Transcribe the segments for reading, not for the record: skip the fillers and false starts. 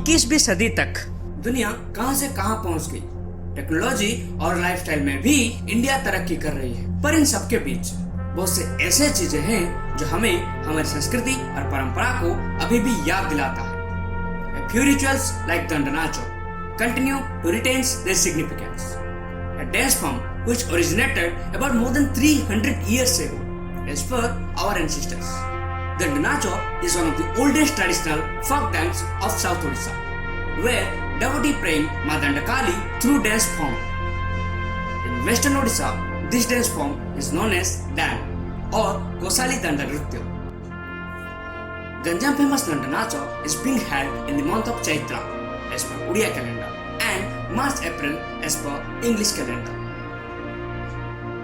21वीं सदी तक दुनिया कहां से कहां पहुंच गई। टेक्नोलॉजी और लाइफस्टाइल में भी इंडिया तरक्की कर रही है, पर इन सबके बीच बहुत से ऐसे चीजें हैं जो हमें हमारी संस्कृति और परंपरा को अभी भी याद दिलाता है। A few rituals like Danda Nacho continue to retain their significance. A dance form which originated about more than 300 years ago as per our ancestors. Danda Nacho is one of the oldest traditional folk dance of South Odisha, where devotee praying Ma Dandakali through dance form. In Western Odisha, this dance form is known as Dan or Kosali Danda Nritya. Ganjam famous Danda Nacho is being held in the month of Chaitra as per Odia calendar and March-April as per English calendar.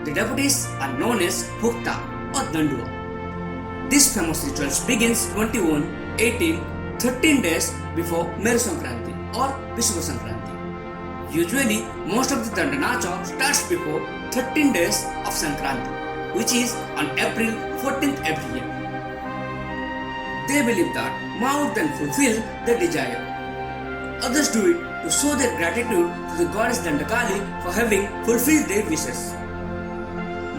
The devotees are known as Bhukta or Dandua. This famous ritual begins 21, 18, 13 days before Meru Sankranti or Vishwa Sankranti. Usually, most of the Danda Nacho starts before 13 days of Sankranti, which is on April 14th every year. They believe that Ma would then fulfill their desire. Others do it to show their gratitude to the goddess Dandakali for having fulfilled their wishes.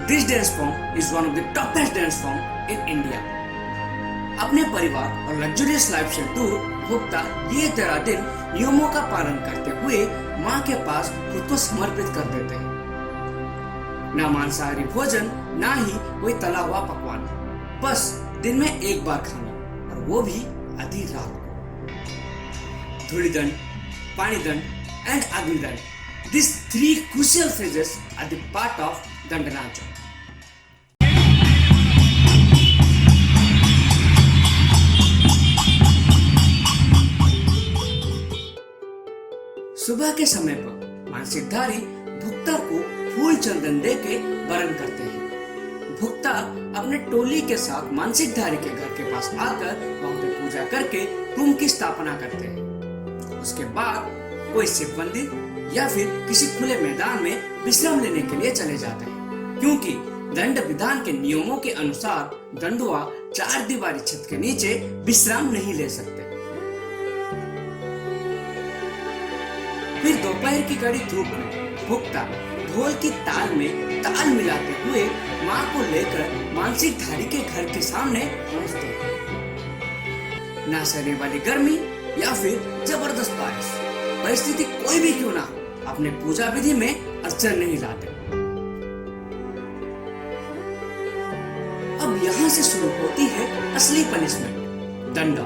This dance form is one of the toughest dance form in India. अपने परिवार और luxurious lifestyle tour भुक्ता ये 13 दिन नियमों का पालन करते हुए माँ के पास खुद को समर्पित कर देते हैं। ना मांसाहारी भोजन, ना ही कोई तला हुआ पकवान, बस दिन में एक बार खाना, और वो भी आधी रात को। धूलिदंड, पानीदंड and Agnidand. These three crucial phases are the part of Danda Nacho. सुबह के समय पर मानसिकधारी भुक्ता को फूल चंदन दे के वरण करते हैं। भुक्ता अपने टोली के साथ मानसिकधारी के घर के पास आकर वहां पे पूजा करके कुंभ की स्थापना करते हैं। उसके बाद कोई शिव मंदिर या फिर किसी खुले मैदान में विश्राम लेने के लिए चले जाते हैं, क्योंकि दंड विधान के नियमों के अनुसार दंडुआ 4 दीवारी छत के नीचे विश्राम नहीं ले सकते। फिर दोपहर की कड़ी धूप में भुक्ता ढोल की ताल में ताल मिलाते हुए माँ को लेकर मानसिक धारी के घर के सामने पहुँचते हैं। ना सहने वाली गर्मी या फिर जबरदस्त बारिश, परिस्थिति कोई भी क्यों ना, अपने पूजा विधि में अड़चन नहीं लाते। अब यहाँ से शुरू होती है असली पनिशमेंट, दंड।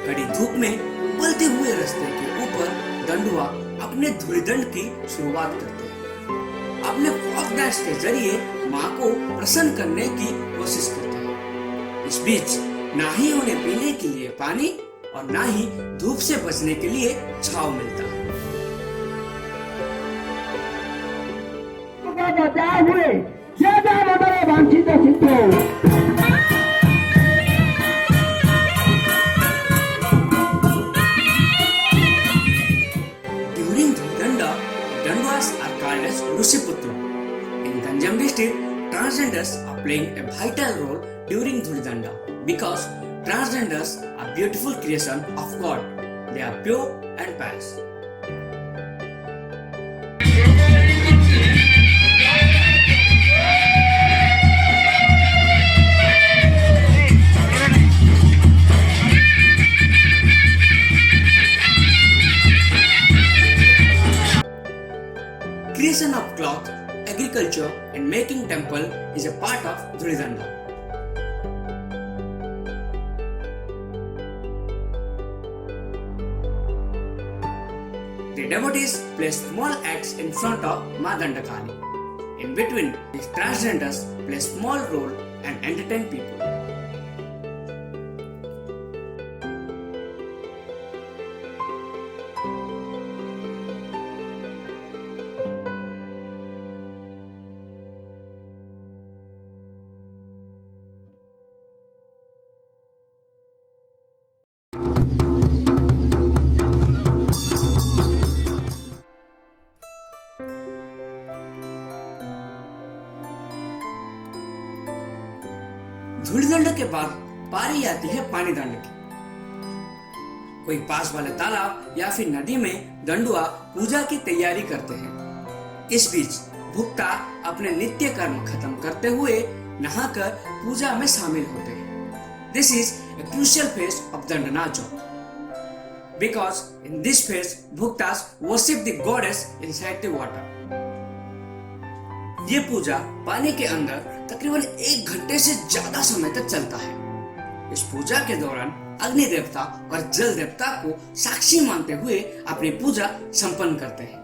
कड़ी धूप में उबलते हुए रास्ते के ऊपर दंडुआ अपने धूलिदंड की शुरुआत करते हैं। अपने फोक डांस के जरिए माँ को प्रसन्न करने की कोशिश करते हैं। इस बीच ना ही उन्हें पीने के लिए पानी और ना ही धूप से बचने के लिए छांव मिलता है। In Ganjam district, transgenders are playing a vital role during Dhulidanda because transgenders are beautiful creation of God. They are pure and pious. Creation of cloth, agriculture and making temple is a part of Dhulidanda. The devotees place small acts in front of Ma Dandakali. In between, the transgenders play small role and entertain people. धूलिदंड के बाद पारी आती है पानीदंड की। कोई पास वाले तालाब या फिर नदी में दंडुआ पूजा की तैयारी करते हैं। इस बीच भुक्ता अपने नित्य कर्म खत्म करते हुए नहाकर पूजा में शामिल होते हैं। This is a crucial phase of Dandanacho because in this phase Bhuktas worship the goddess inside the water. ये पूजा पानी के अंदर तकरीबन 1 घंटे से ज्यादा समय तक चलता है। इस पूजा के दौरान अग्नि देवता और जल देवता को साक्षी मानते हुए अपनी पूजा संपन्न करते हैं।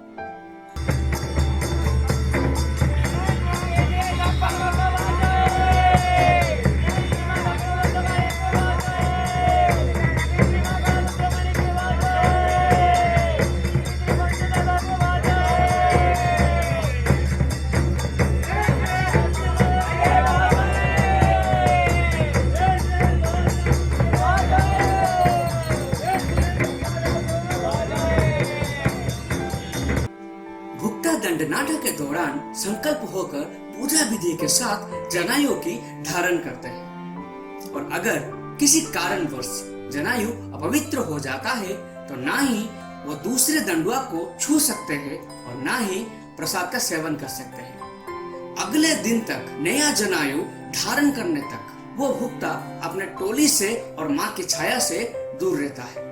दंडनाटक के दौरान संकल्प होकर पूजा विधि के साथ जनायु की धारण करते हैं और अगर किसी कारणवश जनायु अपवित्र हो जाता है तो ना ही वो दूसरे दंडुआ को छू सकते हैं और ना ही प्रसाद का सेवन कर सकते हैं। अगले दिन तक नया जनायु धारण करने तक वो भुक्ता अपने टोली से और माँ की छाया से दूर रहता है।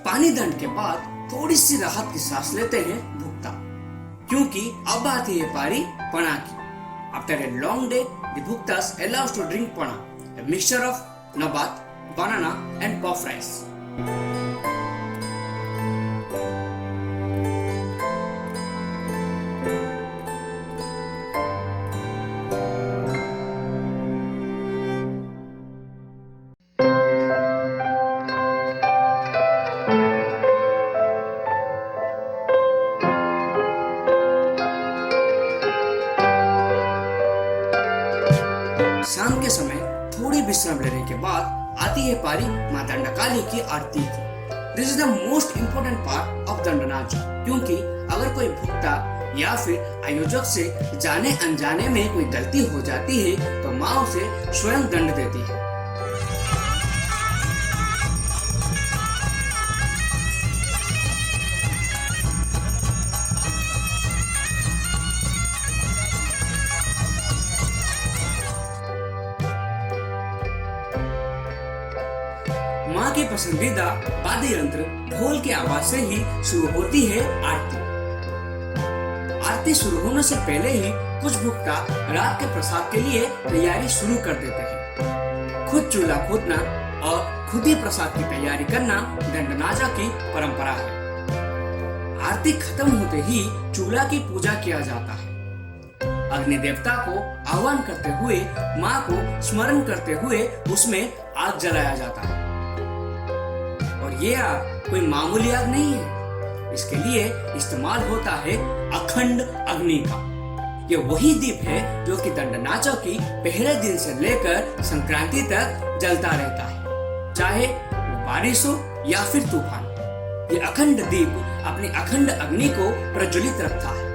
पानी दंड के बाद थोड़ी सी राहत की सांस लेते हैं भुक्ता, क्योंकि अब आती है पारी पना की। After a long day, the Bhuktas allows to drink pana, a mixture of nabat, banana and puff rice. शाम के समय थोड़ी विश्राम लेने के बाद आती है पारी मां दंडकाली की आरती की। This is the most important part of Dandnach, क्योंकि अगर कोई भुक्ता या फिर आयोजक से जाने अनजाने में कोई गलती हो जाती है तो माँ उसे स्वयं दंड देती है। माँ की पसंदीदा वाद्य यंत्र ढोल की आवाज से ही शुरू होती है आरती। आरती शुरू होने से पहले ही कुछ भुक्ता रात के प्रसाद के लिए तैयारी शुरू कर देते हैं। खुद चूल्हा खोदना और खुद ही प्रसाद की तैयारी करना दंडनाचा की परंपरा है। आरती खत्म होते ही चूल्हा की पूजा किया जाता है। अग्नि देवता को आह्वान करते हुए माँ को स्मरण करते हुए उसमें आग जलाया जाता है। और ये आग कोई मामूली आग नहीं है, इसके लिए इस्तेमाल होता है अखंड अग्नि का। ये वही दीप है जो कि दंडनाचा की पहले दिन से लेकर संक्रांति तक जलता रहता है, चाहे वो बारिश हो या फिर तूफान। ये अखंड दीप अपनी अखंड अग्नि को प्रज्वलित रखता है।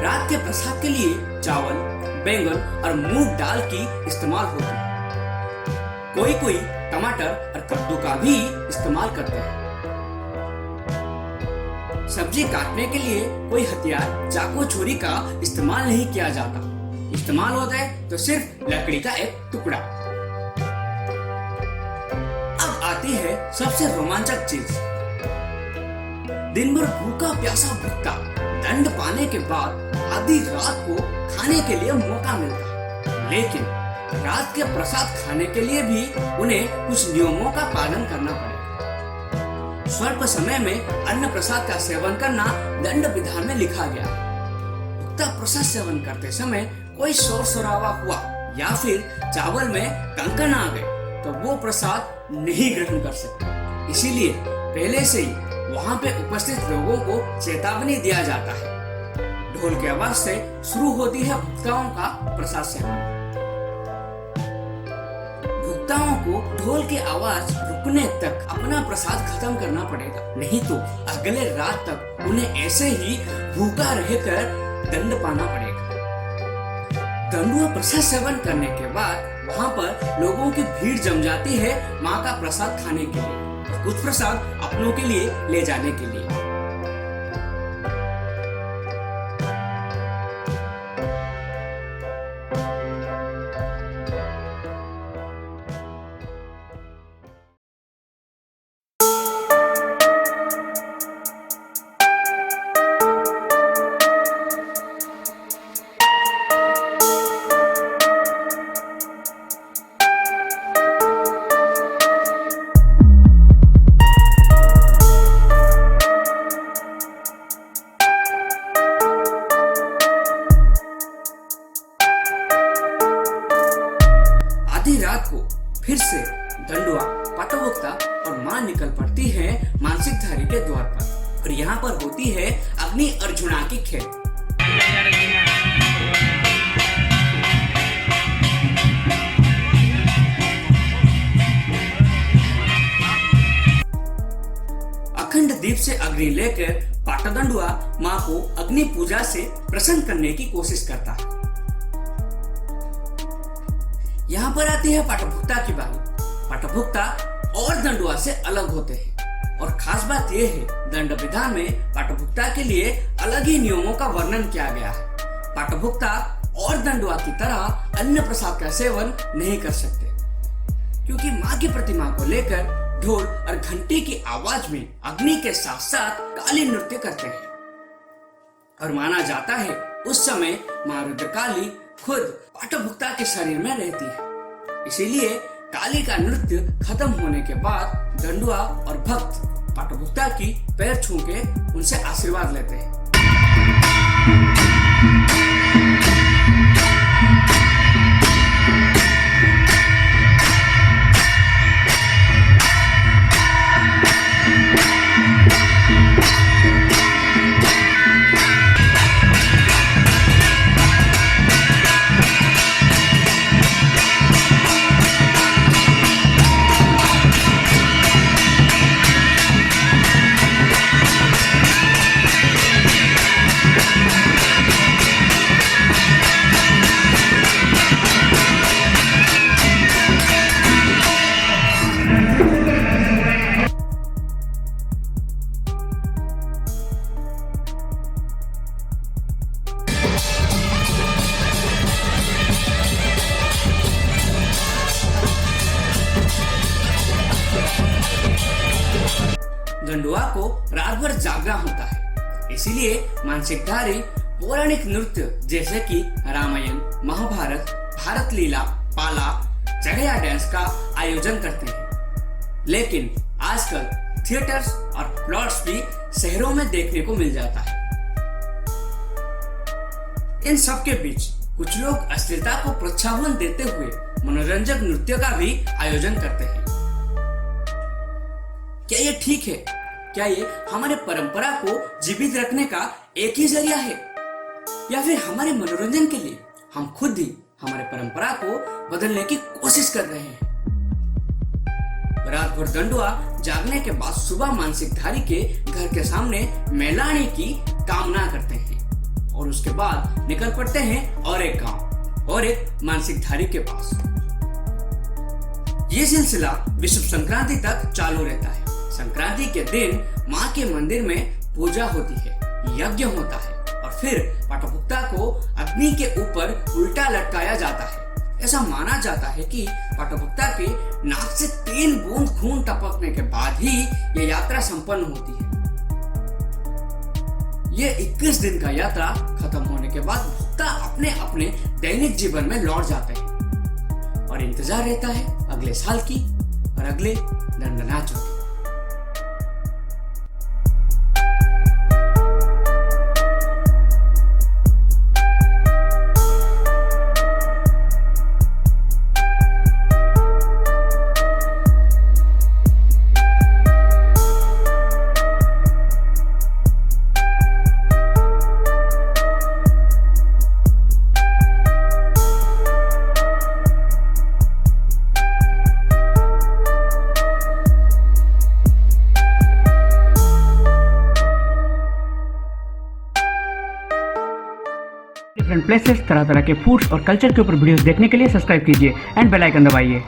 रात के प्रसाद के लिए चावल, बैंगन और मूंग दाल की इस्तेमाल होती है। कोई कोई टमाटर और कद्दू का भी इस्तेमाल करते हैं। सब्जी काटने के लिए कोई हथियार, चाकू, छुरी का इस्तेमाल नहीं किया जाता। इस्तेमाल होता है तो सिर्फ लकड़ी का एक टुकड़ा। अब आती है सबसे रोमांचक चीज। दिन भर भूखा प्यासा भुक्ता दंड पाने के बाद आधी रात को खाने के लिए मौका मिलता है, लेकिन रात के प्रसाद खाने के लिए भी उन्हें कुछ नियमों का पालन करना पड़ेगा। स्वल्प समय में अन्न प्रसाद का सेवन करना दंड विधान में लिखा गया। भुक्ता प्रसाद सेवन करते समय कोई शोर शराबा हुआ या फिर चावल में कंकन आ गए तो वो प्रसाद नहीं ग्रहण कर सकते। इसीलिए पहले से ही वहाँ पे उपस्थित लोगों को चेतावनी दिया जाता है। ढोल की आवाज से शुरू होती है भुक्ताओं का प्रसाद सेवन। भुक्ताओं को ढोल की आवाज रुकने तक अपना प्रसाद खत्म करना पड़ेगा, नहीं तो अगले रात तक उन्हें ऐसे ही भूखा रहकर दंड पाना पड़ेगा। दंडुआ प्रसाद सेवन करने के बाद वहाँ पर लोगों की भीड़ जम जाती है माँ का प्रसाद खाने के लिए और कुछ प्रसाद अपनों के लिए ले जाने के लिए। आधी रात को फिर से दंडुआ, पाटवोक्ता और मां निकल पड़ती है मानसिकधारी के द्वार पर और यहाँ पर होती है अग्नि अर्जुना की खेल। अखंड दीप से अग्नि लेकर पाटदंडुआ मां को अग्नि पूजा से प्रसन्न करने की कोशिश करता है। यहाँ पर आती है पाटभुक्ता की बारी। पाटभुक्ता और दंडुआ से अलग होते हैं और खास बात यह है दंड विधान में पाटभुक्ता के लिए अलग ही नियमों का वर्णन किया गया है। पाटभुक्ता और दंडुआ की तरह अन्य प्रसाद का सेवन नहीं कर सकते क्योंकि माँ की प्रतिमा को लेकर ढोल और घंटी की आवाज में अग्नि के साथ साथ काली नृत्य करते हैं और माना जाता है उस समय माँ रुद्रकाली खुद पाटभुक्ता के शरीर में रहती है। इसीलिए काली का नृत्य खत्म होने के बाद दंडुआ और भक्त पाटभुक्ता की पैर छू के उनसे आशीर्वाद लेते हैं। दंडुआ को रात भर जागना होता है, इसीलिए मानसिकधारी पौराणिक नृत्य जैसे कि रामायण, महाभारत, भारत लीला, पाला, चढ़िया डांस का आयोजन करते हैं। लेकिन आजकल थिएटर्स और प्लॉट्स भी शहरों में देखने को मिल जाता है। इन सब के बीच कुछ लोग अश्लीलता को प्रोत्साहन देते हुए मनोरंजक नृत्य का भी आयोजन करते हैं। क्या ये ठीक है? क्या ये हमारे परंपरा को जीवित रखने का एक ही जरिया है या फिर हमारे मनोरंजन के लिए हम खुद ही हमारे परंपरा को बदलने की कोशिश कर रहे हैं? रात भर दंडुआ जागने के बाद सुबह मानसिकधारी के घर के सामने मेलाने की कामना करते हैं और उसके बाद निकल पड़ते हैं और एक गांव और एक मानसिकधारी के पास। ये सिलसिला विश्व संक्रांति तक चालू रहता है। संक्रांति के दिन माँ के मंदिर में पूजा होती है, यज्ञ होता है और फिर पाटभुक्ता को अग्नि के ऊपर उल्टा लटकाया जाता है। ऐसा माना जाता है कि पाटभुक्ता के नाक से 3 बूंद खून टपकने के बाद ही यह यात्रा संपन्न होती है। ये 21 दिन का यात्रा खत्म होने के बाद भुक्ता अपने अपने दैनिक जीवन में लौट जाते हैं और इंतजार रहता है अगले साल की और अगले दंडनाचों की। डिफरेंट प्लेसेस, तरह तरह के फूड्स और कल्चर के ऊपर वीडियोस देखने के लिए सब्सक्राइब कीजिए एंड बेल आइकन दबाइए।